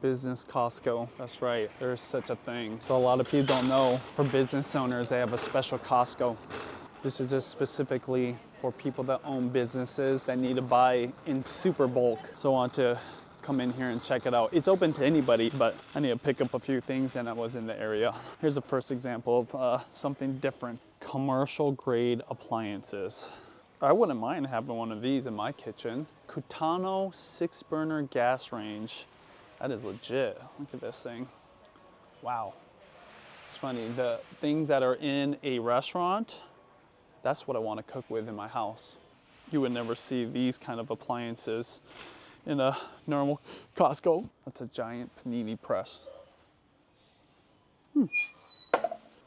Business Costco, that's right, there's such a thing. So a lot of people don't know, for business owners, they have a special Costco. This is just specifically for people that own businesses that need to buy in super bulk. So I want to come in here and check it out. It's open to anybody, but I need to pick up a few things and I was in the area. Here's the first example of something different. Commercial grade appliances. I wouldn't mind having one of these in my kitchen. Cutano 6-burner gas range. That is legit. Look at this thing. Wow. It's funny, the things that are in a restaurant, that's what I want to cook with in my house. You would never see these kind of appliances in a normal Costco. That's a giant panini press.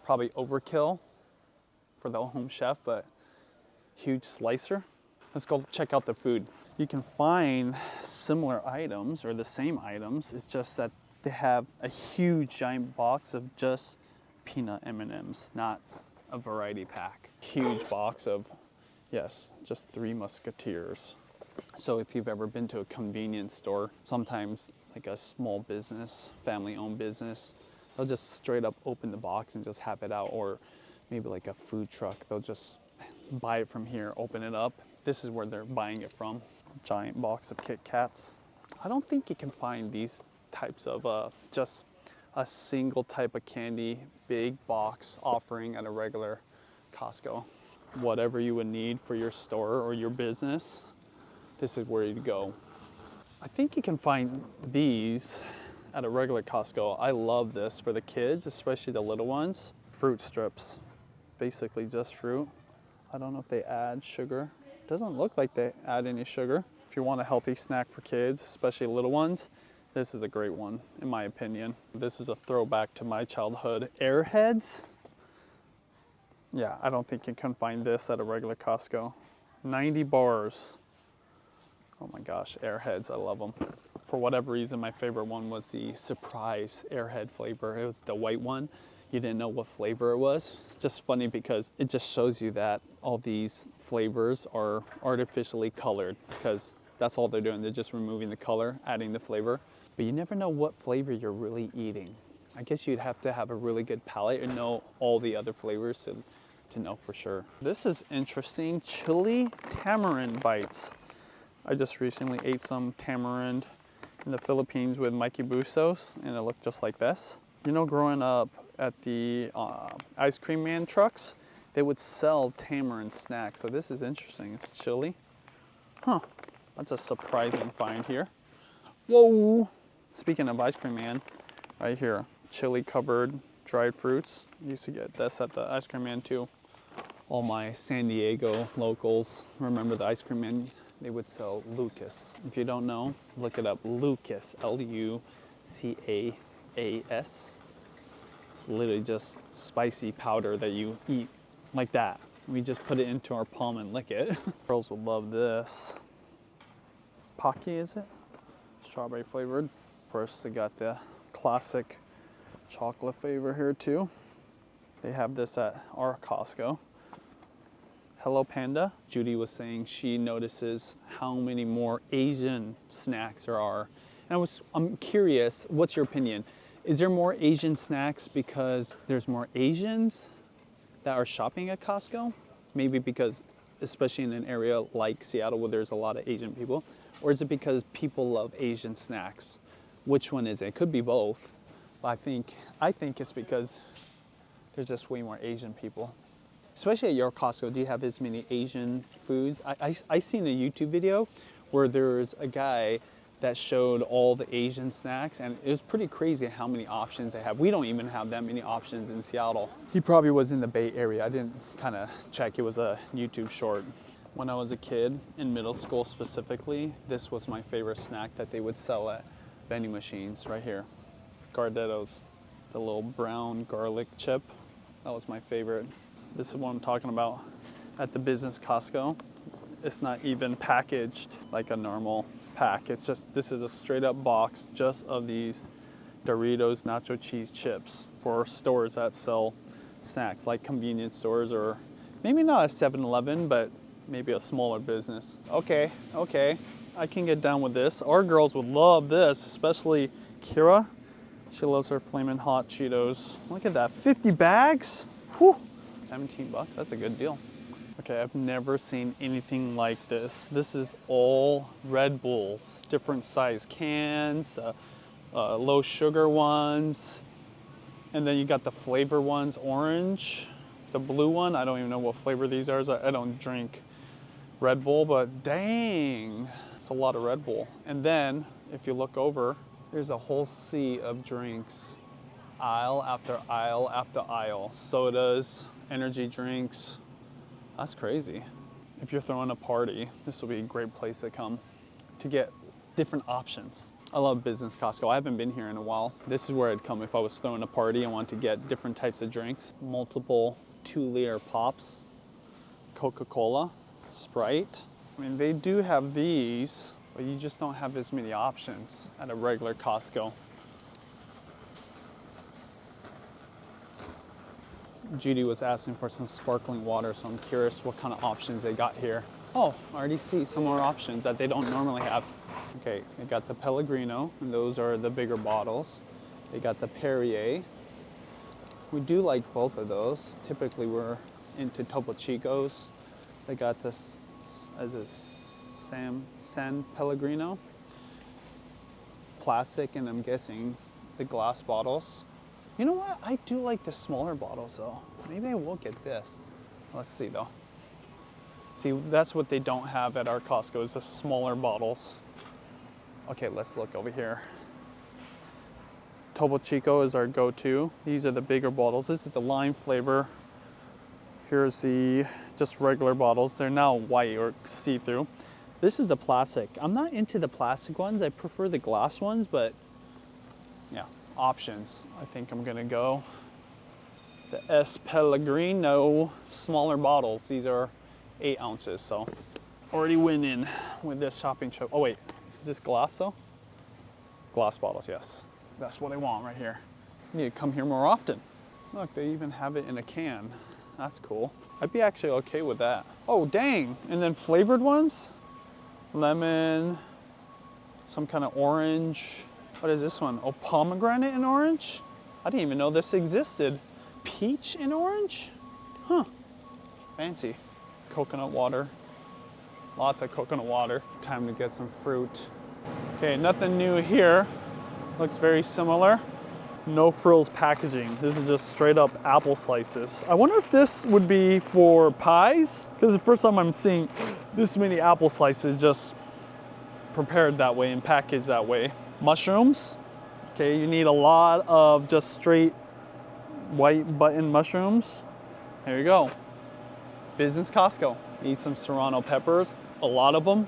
Probably overkill for the home chef, but huge slicer. Let's go check out the food. You can find similar items or the same items. It's just that they have a huge giant box of just peanut M&Ms, not a variety pack. Huge box of, yes, just 3 Musketeers. So if you've ever been to a convenience store, sometimes like a small business, family-owned business, they'll just straight up open the box and just have it out. Or maybe like a food truck, they'll just buy it from here, open it up. This is where they're buying it from. Giant box of Kit Kats. I don't think you can find these types of just a single type of candy, big box offering at a regular Costco. Whatever you would need for your store or your business, this is where you'd go. I think you can find these at a regular Costco. I love this for the kids, especially the little ones. Fruit strips, basically just fruit. I don't know if they add sugar. Doesn't look like they add any sugar. If you want a healthy snack for kids, especially little ones, this is a great one, in my opinion. This is a throwback to my childhood. Airheads? Yeah, I don't think you can find this at a regular Costco. 90 bars. Oh my gosh, Airheads, I love them. For whatever reason, my favorite one was the surprise Airhead flavor. It was the white one. You didn't know what flavor it was. It's just funny because it just shows you that all these flavors are artificially colored, because that's all they're doing. They're just removing the color, adding the flavor. But you never know what flavor you're really eating. I guess you'd have to have a really good palate and know all the other flavors to know for sure. This is interesting. Chili Tamarind Bites. I just recently ate some tamarind in the Philippines with Mikey Bustos, and it looked just like this. You know, growing up at the ice cream man trucks, they would sell tamarind snacks. So this is interesting. It's chili. Huh. That's a surprising find here. Whoa. Speaking of ice cream man, right here, chili covered dried fruits. Used to get this at the ice cream man too. All my San Diego locals remember the ice cream man. They would sell Lucas. If you don't know, look it up. Lucas, Lucas. It's literally just spicy powder that you eat like that. We just put it into our palm and lick it. Girls would love this. Pocky, is it? Strawberry flavored. First, they got the classic chocolate flavor here too. They have this at our Costco. Hello Panda. Judy was saying she notices how many more Asian snacks there are. And I'm curious, what's your opinion? Is there more Asian snacks because there's more Asians that are shopping at Costco? Maybe because, especially in an area like Seattle where there's a lot of Asian people, or is it because people love Asian snacks? Which one is it? It could be both, but I think it's because there's just way more Asian people. Especially at your Costco, do you have as many Asian foods? I seen a YouTube video where there's a guy that showed all the Asian snacks, and it was pretty crazy how many options they have. We don't even have that many options in Seattle. He probably was in the Bay Area. I didn't kind of check. It was a YouTube short. When I was a kid, in middle school specifically, this was my favorite snack that they would sell at vending machines right here. Gardettos, the little brown garlic chip. That was my favorite. This is what I'm talking about at the business Costco. It's not even packaged like a normal pack. It's just, this is a straight up box just of these Doritos nacho cheese chips for stores that sell snacks, like convenience stores, or maybe not a 7-Eleven, but maybe a smaller business. Okay, I can get down with this. Our girls would love this, especially Kira, she loves her Flamin' Hot Cheetos. Look at that, 50 bags? Whew. 17 bucks, that's a good deal. Okay, I've never seen anything like this. This is all Red Bulls, different size cans, low sugar ones, and then you got the flavor ones, orange, the blue one. I don't even know what flavor these are. I don't drink Red Bull, but dang, it's a lot of Red Bull. And then if you look over, there's a whole sea of drinks, aisle after aisle after aisle. Sodas, energy drinks. That's crazy. If you're throwing a party, this will be a great place to come to get different options. I love business Costco. I haven't been here in a while. This is where I'd come if I was throwing a party and wanted to get different types of drinks. Multiple 2-liter pops, CocaCola, Sprite. I mean, they do have these, but you just don't have as many options at a regular Costco. Judy was asking for some sparkling water, so I'm curious what kind of options they got here. Oh, I already see some more options that they don't normally have. Okay, they got the Pellegrino, and those are the bigger bottles. They got the Perrier. We do like both of those. Typically, we're into Topo Chicos. They got this as a San Pellegrino. Plastic, and I'm guessing the glass bottles. You know what? I do like the smaller bottles though. Maybe I will get this. Let's see though. See, that's what they don't have at our Costco is the smaller bottles. Okay, let's look over here. Topo Chico is our go-to. These are the bigger bottles. This is the lime flavor. Here's the just regular bottles. They're now white or see-through. This is the plastic. I'm not into the plastic ones. I prefer the glass ones, but yeah, options. I think I'm gonna go the S Pellegrino smaller bottles. These are 8 ounces, so already went in with this shopping trip. Oh wait, is this glass though? Glass bottles, yes. That's what I want right here. I need to come here more often. Look, they even have it in a can. That's cool. I'd be actually okay with that. Oh dang, and then flavored ones? Lemon, some kind of orange. What is this one? Oh, pomegranate and orange? I didn't even know this existed. Peach and orange? Huh, fancy. Coconut water, lots of coconut water. Time to get some fruit. Okay, nothing new here. Looks very similar. No frills packaging. This is just straight up apple slices. I wonder if this would be for pies, because the first time I'm seeing this many apple slices just prepared that way and packaged that way. Mushrooms. Okay, you need a lot of just straight white button mushrooms. There you go. Business Costco. Need some serrano peppers, a lot of them.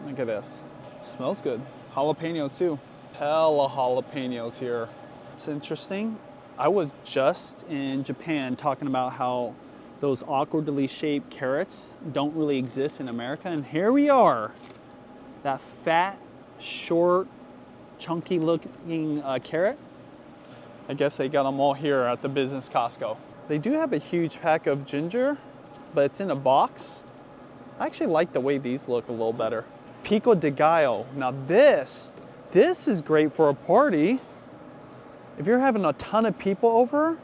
Look at this. Smells good. Jalapenos too. Hella jalapenos here. It's interesting. I was just in Japan talking about how those awkwardly shaped carrots don't really exist in America, and here we are. That fat, short, chunky looking carrot. I guess they got them all here at the business Costco. They do have a huge pack of ginger, but it's in a box. I actually like the way these look a little better. Pico de Gallo. Now this is great for a party. If you're having a ton of people over,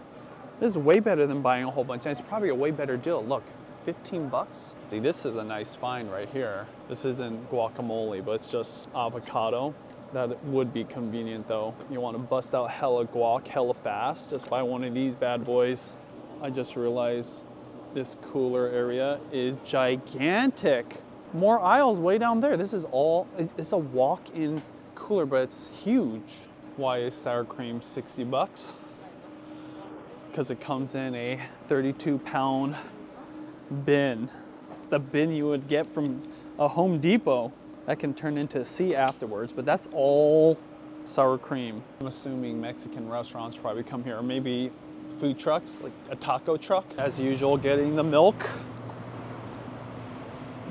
this is way better than buying a whole bunch. And it's probably a way better deal. Look, 15 bucks. See, this is a nice find right here. This isn't guacamole, but it's just avocado. That would be convenient though. You want to bust out hella guac hella fast, just buy one of these bad boys. I just realized this cooler area is gigantic. More aisles way down there. This is all, it's a walk-in cooler, but it's huge. Why is sour cream 60 bucks? Because it comes in a 32-pound bin. The bin you would get from a Home Depot. That can turn into a sea afterwards, but that's all sour cream. I'm assuming Mexican restaurants probably come here, or maybe food trucks, like a taco truck. As usual, getting the milk.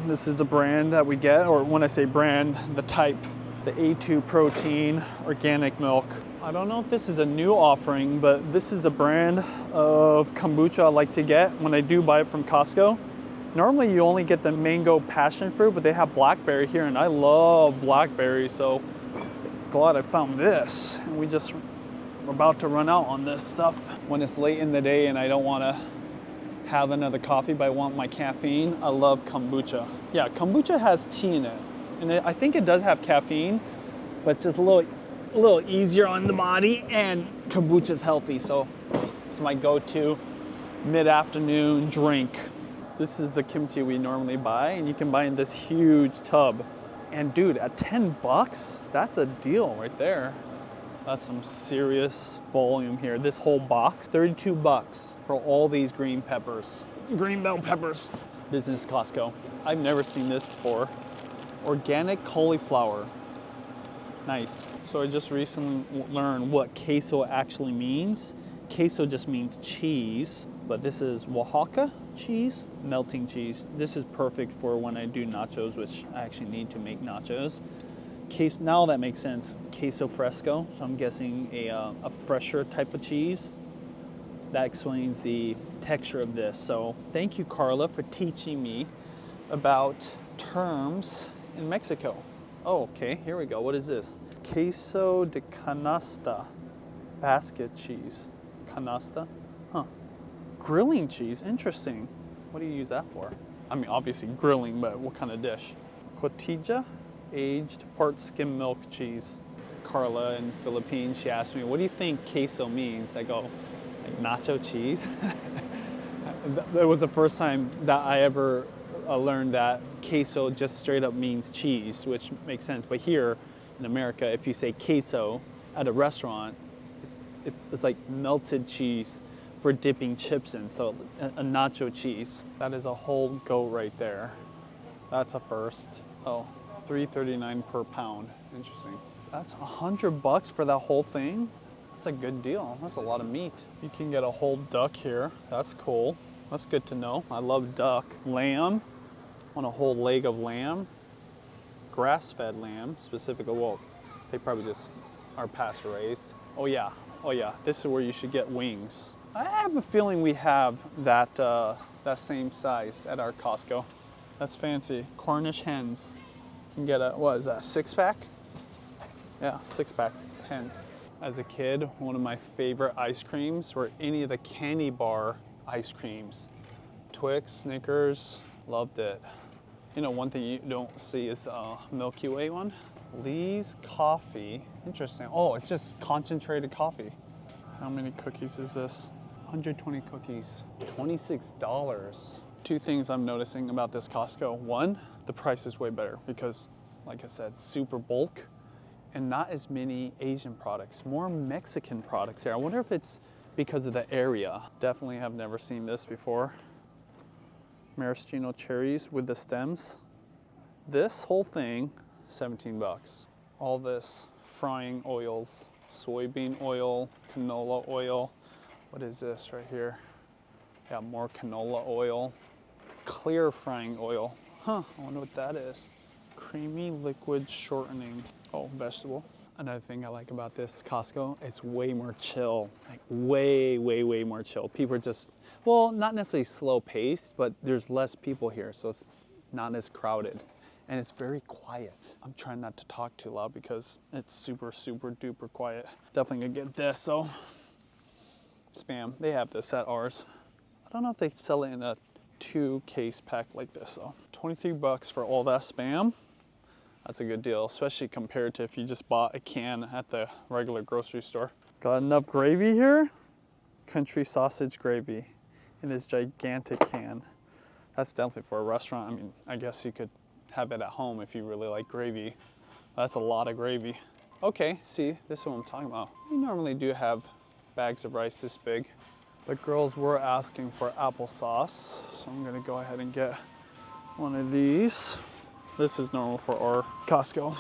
This is the brand that we get, or when I say brand, the type, the A2 protein organic milk. I don't know if this is a new offering, but this is the brand of kombucha I like to get when I do buy it from Costco. Normally you only get the mango passion fruit, but they have blackberry here, and I love blackberry, so glad I found this. And we're about to run out on this stuff. When it's late in the day and I don't want to have another coffee, but I want my caffeine, I love kombucha. Yeah, kombucha has tea in it. And I think it does have caffeine, but it's just a little easier on the body, and kombucha is healthy, so it's my go-to mid-afternoon drink. This is the kimchi we normally buy, and you can buy in this huge tub. And dude, at 10 bucks, that's a deal right there. That's some serious volume here. This whole box, 32 bucks for all these green peppers. Green bell peppers. Business Costco. I've never seen this before. Organic cauliflower. Nice. So I just recently learned what queso actually means. Queso just means cheese, but this is Oaxaca cheese, melting cheese. This is perfect for when I do nachos, which I actually need to make nachos. Queso, now that makes sense. Queso fresco, so I'm guessing a fresher type of cheese. That explains the texture of this. So thank you, Carla, for teaching me about terms in Mexico. Oh, okay, here we go. What is this? Queso de canasta, basket cheese. Canasta? Huh. Grilling cheese, interesting. What do you use that for? I mean, obviously grilling, but what kind of dish? Cotija, aged part skim milk cheese. Carla in Philippines, she asked me, what do you think queso means? I go, like nacho cheese? That was the first time that I ever learned that queso just straight up means cheese, which makes sense. But here in America, if you say queso at a restaurant, it's like melted cheese for dipping chips in. So a nacho cheese. That is a whole go right there. That's a first. Oh, $3.39 per pound. Interesting. That's 100 bucks for that whole thing. That's a good deal. That's a lot of meat. You can get a whole duck here. That's cool. That's good to know. I love duck. Lamb. Want a whole leg of lamb. Grass-fed lamb, specifically. Well, they probably just are pasture-raised. Oh yeah. Oh yeah. This is where you should get wings. I have a feeling we have that that same size at our Costco. That's fancy. Cornish hens. You can get a, what is that, 6-pack? Yeah, 6-pack hens. As a kid, one of my favorite ice creams were any of the candy bar ice creams. Twix, Snickers, loved it. You know, one thing you don't see is a Milky Way one. Lee's coffee, interesting. Oh, it's just concentrated coffee. How many cookies is this? 120 cookies, $26. Two things I'm noticing about this Costco. One, the price is way better because, like I said, super bulk and not as many Asian products, more Mexican products here. I wonder if it's because of the area. Definitely have never seen this before. Marino cherries with the stems. This whole thing, 17 bucks. All this frying oils, soybean oil, canola oil. What is this right here? Yeah, more canola oil. Clear frying oil. Huh, I wonder what that is. Creamy liquid shortening. Oh, vegetable. Another thing I like about this Costco, it's way more chill. Like way more chill. People are just, well, not necessarily slow paced, but there's less people here, so it's not as crowded. And it's very quiet. I'm trying not to talk too loud because it's super duper quiet. Definitely gonna get this, so. Spam, they have this at ours. I don't know if they sell it in a 2-case pack like this though. 23 bucks for all that Spam. That's a good deal, especially compared to if you just bought a can at the regular grocery store. Got enough gravy here. Country sausage gravy in this gigantic can. That's definitely for a restaurant. I mean, I guess you could have it at home if you really like gravy. That's a lot of gravy. Okay, see, this is what I'm talking about. We normally do have bags of rice this big. The girls were asking for applesauce, so I'm gonna go ahead and get one of these. This is normal for our Costco.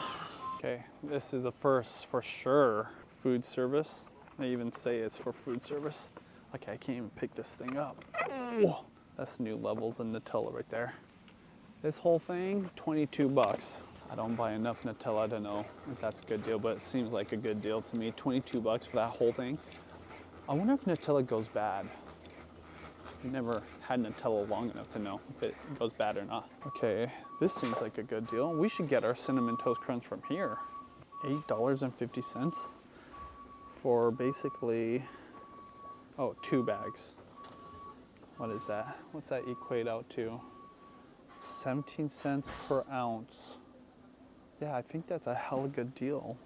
Okay, this is a first for sure. Food service. They even say it's for food service. Okay, I can't even pick this thing up. Oh, that's new levels of Nutella right there. This whole thing, 22 bucks. I don't buy enough Nutella to know if that's a good deal, but it seems like a good deal to me. 22 bucks for that whole thing. I wonder if Nutella goes bad. I've never had Nutella long enough to know if it goes bad or not. Okay, this seems like a good deal. We should get our Cinnamon Toast Crunch from here. $8.50 for basically, oh, 2 bags. What is that? What's that equate out to? 17 cents per ounce. Yeah, I think that's a hella good deal.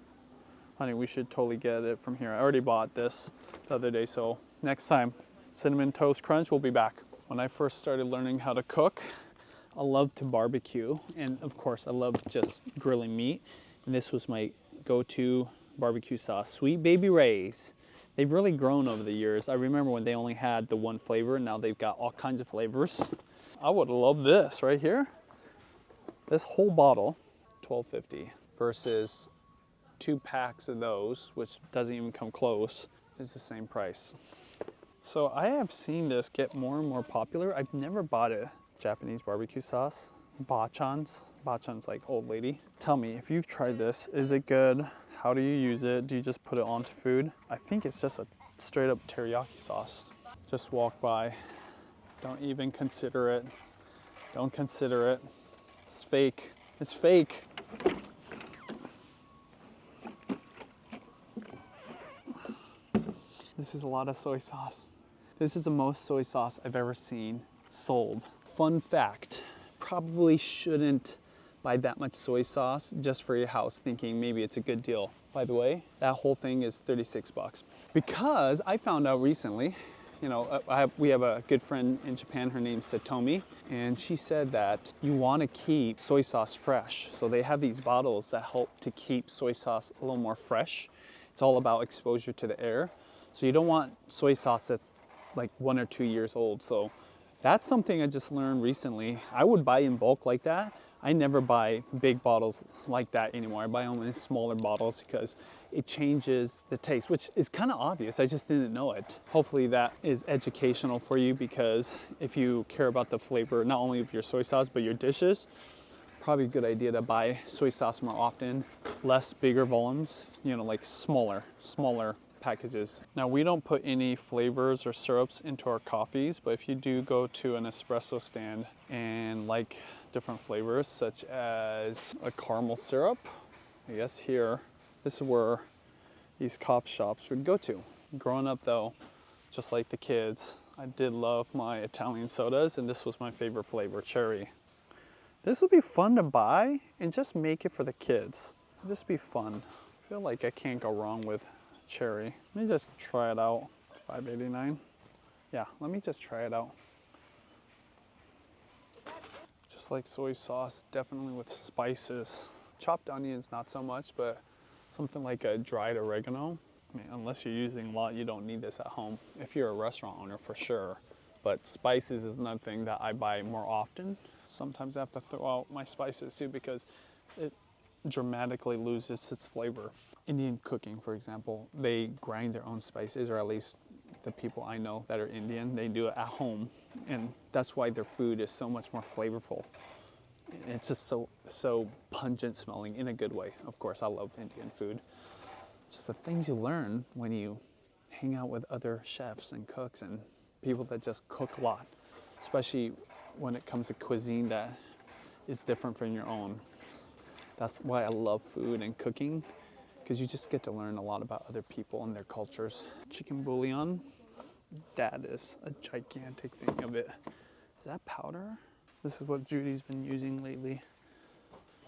Honey, we should totally get it from here. I already bought this the other day, so next time, Cinnamon Toast Crunch, we'll be back. When I first started learning how to cook, I loved to barbecue, and of course, I loved just grilling meat. And this was my go-to barbecue sauce, Sweet Baby Ray's. They've really grown over the years. I remember when they only had the one flavor, and now they've got all kinds of flavors. I would love this right here. This whole bottle, $12.50 versus 2 packs of those, which doesn't even come close, is the same price. So I have seen this get more and more popular. I've never bought it. Japanese barbecue sauce, bachan's. Bachan's like old lady. Tell me if you've tried this, is it good? How do you use it? Do you just put it onto food? I think it's just a straight up teriyaki sauce. Just walk by. Don't even consider it. Don't consider it. It's fake. It's fake. This is a lot of soy sauce. This is the most soy sauce I've ever seen sold. Fun fact, probably shouldn't buy that much soy sauce just for your house thinking maybe it's a good deal. By the way, that whole thing is 36 bucks. Because I found out recently, you know, we have a good friend in Japan, her name's Satomi, and she said that you want to keep soy sauce fresh. So they have these bottles that help to keep soy sauce a little more fresh. It's all about exposure to the air. So you don't want soy sauce that's like 1 or 2 years old. So that's something I just learned recently. I would buy in bulk like that. I never buy big bottles like that anymore. I buy only smaller bottles because it changes the taste, which is kind of obvious. I just didn't know it. Hopefully that is educational for you, because if you care about the flavor, not only of your soy sauce, but your dishes, probably a good idea to buy soy sauce more often, less bigger volumes, you know, like smaller packages. Now, we don't put any flavors or syrups into our coffees, but if you do go to an espresso stand and like different flavors, such as a caramel syrup, I guess here, this is where these coffee shops would go to. Growing up though, just like the kids, I did love my Italian sodas, and this was my favorite flavor, cherry. This would be fun to buy and just make it for the kids. It'd just be fun. I feel like I can't go wrong with cherry. Let me just try it out. $5.89. Yeah, let me just try it out. Just like soy sauce, definitely with spices. Chopped onions, not so much, but something like a dried oregano. I mean, unless you're using a lot, you don't need this at home. If you're a restaurant owner, for sure. But spices is another thing that I buy more often. Sometimes I have to throw out my spices too, because it dramatically loses its flavor. Indian cooking, for example, they grind their own spices, or at least the people I know that are Indian, they do it at home. And that's why their food is so much more flavorful. It's just so pungent smelling in a good way. Of course, I love Indian food. Just the things you learn when you hang out with other chefs and cooks and people that just cook a lot, especially when it comes to cuisine that is different from your own. That's why I love food and cooking, because you just get to learn a lot about other people and their cultures. Chicken bouillon, that is a gigantic thing of it. Is that powder? This is what Judy's been using lately.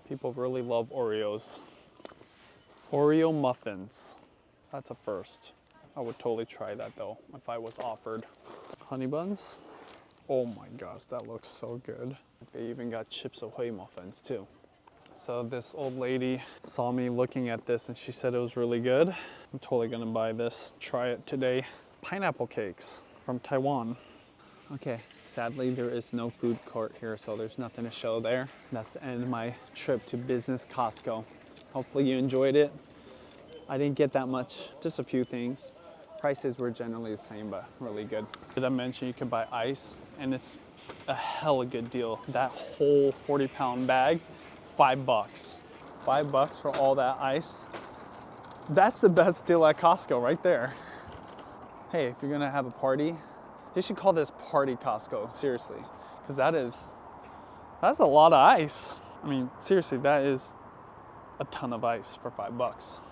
People really love Oreos. Oreo muffins, that's a first. I would totally try that though, if I was offered. Honey buns, oh my gosh, that looks so good. They even got Chips Ahoy muffins too. So this old lady saw me looking at this and she said it was really good. I'm totally gonna buy this, try it today. Pineapple cakes from Taiwan. Okay, sadly there is no food court here, so there's nothing to show there. That's the end of my trip to business Costco. Hopefully you enjoyed it. I didn't get that much, just a few things. Prices were generally the same, but really good. Did I mention you can buy ice? And it's a hella good deal. That whole 40-pound bag, $5. $5 for all that ice. That's the best deal at Costco right there. Hey, if you're gonna have a party, they should call this Party Costco, seriously. Because that's a lot of ice. I mean, seriously, that is a ton of ice for $5.